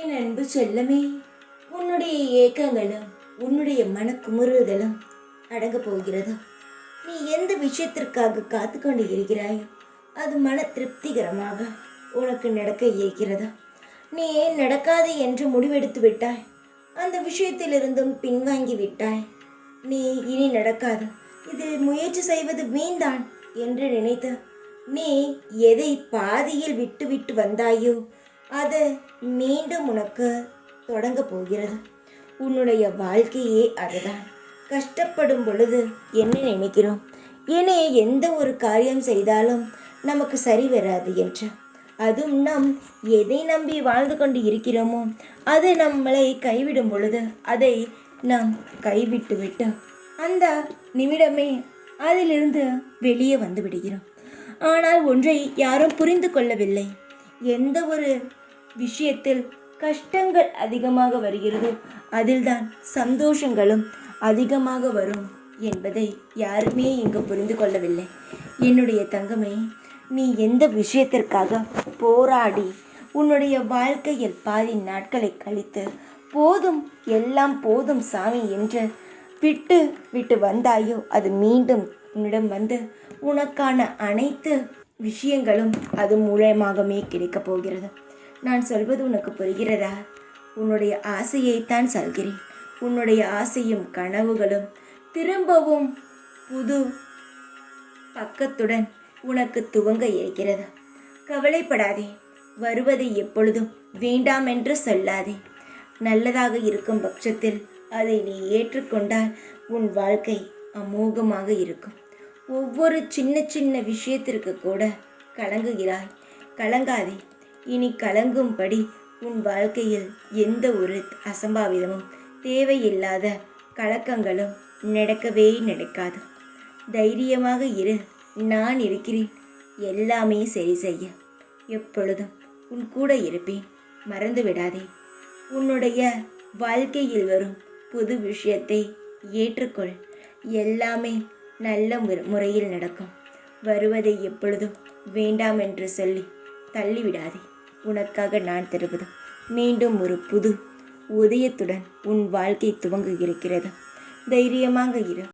என் அன்பு செல்லமே, உன்னுடைய ஏக்கங்களும் உன்னுடைய மனக்குமுறுதலும் அடங்க போகிறது. நீ எந்த விஷயத்திற்காக காத்து கொண்டு இருக்கிறாயோ அது மன திருப்திகரமாக உனக்கு நடக்க இருக்கிறதா? நீ ஏன் நடக்காது என்று முடிவெடுத்து விட்டாய்? அந்த விஷயத்திலிருந்தும் பின்வாங்கி விட்டாய். நீ இனி நடக்காது, இதில் முயற்சி செய்வது வீண்தான் என்று நினைத்த நீ எதை பாதியில் விட்டு விட்டு வந்தாயோ அது மீண்டும் உனக்கு தொடங்க போகிறது. உன்னுடைய வாழ்க்கையே அதுதான். கஷ்டப்படும் பொழுது என்ன நினைக்கிறோம்? இனி எந்த ஒரு காரியம் செய்தாலும் நமக்கு சரி வராது என்று, அதுவும் நாம் எதை நம்பி வாழ்ந்து கொண்டு இருக்கிறோமோ அது நம்மளை கைவிடும் பொழுது அதை நாம் கைவிட்டு விட்டு அந்த நிமிடமே அதிலிருந்து வெளியே வந்து விடுகிறோம். ஆனால் ஒன்றை யாரும் புரிந்து கொள்ளவில்லை. எந்த ஒரு விஷயத்தில் கஷ்டங்கள் அதிகமாக வருகிறதோ அதில்தான் சந்தோஷங்களும் அதிகமாக வரும் என்பதை யாருமே இங்கு புரிந்து கொள்ளவில்லை. என்னுடைய தங்கமே, நீ எந்த விஷயத்திற்காக போராடி உன்னுடைய வாழ்க்கையில் பாதி நாட்களை கழித்து போதும், எல்லாம் போதும் சாமி என்று விட்டு விட்டு வந்தாயோ அது மீண்டும் உன்னிடம் வந்து உனக்கான அனைத்து விஷயங்களும் அது மூலமாகவே கிடைக்கப் போகிறது. நான் சொல்வது உனக்கு புரிகிறதா? உன்னுடைய ஆசையைத்தான் சொல்கிறேன். உன்னுடைய ஆசையும் கனவுகளும் திரும்பவும் புது பக்கத்துடன் உனக்கு துவங்க இருக்கிறது. கவலைப்படாதே. வருவதை எப்பொழுதும் வேண்டாம் என்று சொல்லாதே. நல்லதாக இருக்கும் பட்சத்தில் அதை நீ ஏற்றுக்கொண்டால் உன் வாழ்க்கை அமோகமாக இருக்கும். ஒவ்வொரு சின்ன சின்ன விஷயத்திற்கு கூட கலங்குகிறாய். கலங்காதே. இனி கலங்கும்படி உன் வாழ்க்கையில் எந்த ஒரு அசம்பாவிதமும் தேவையில்லாத கலக்கங்களும் நடக்கவே நடக்காது. தைரியமாக இரு. நான் இருக்கிறேன். எல்லாமே சரி செய்ய எப்பொழுதும் உன் கூட இருப்பேன். மறந்து விடாதே. உன்னுடைய வாழ்க்கையில் வரும் புது விஷயத்தை ஏற்றுக்கொள். எல்லாமே நல்ல முறையில் நடக்கும். வருவதை எப்பொழுதும் வேண்டாம் என்று சொல்லி தள்ளிவிடாதே. உனக்காக நான் தருவது மீண்டும் ஒரு புது உதயத்துடன் உன் வாழ்க்கை துவங்க இருக்கிறது. தைரியமாக இரு.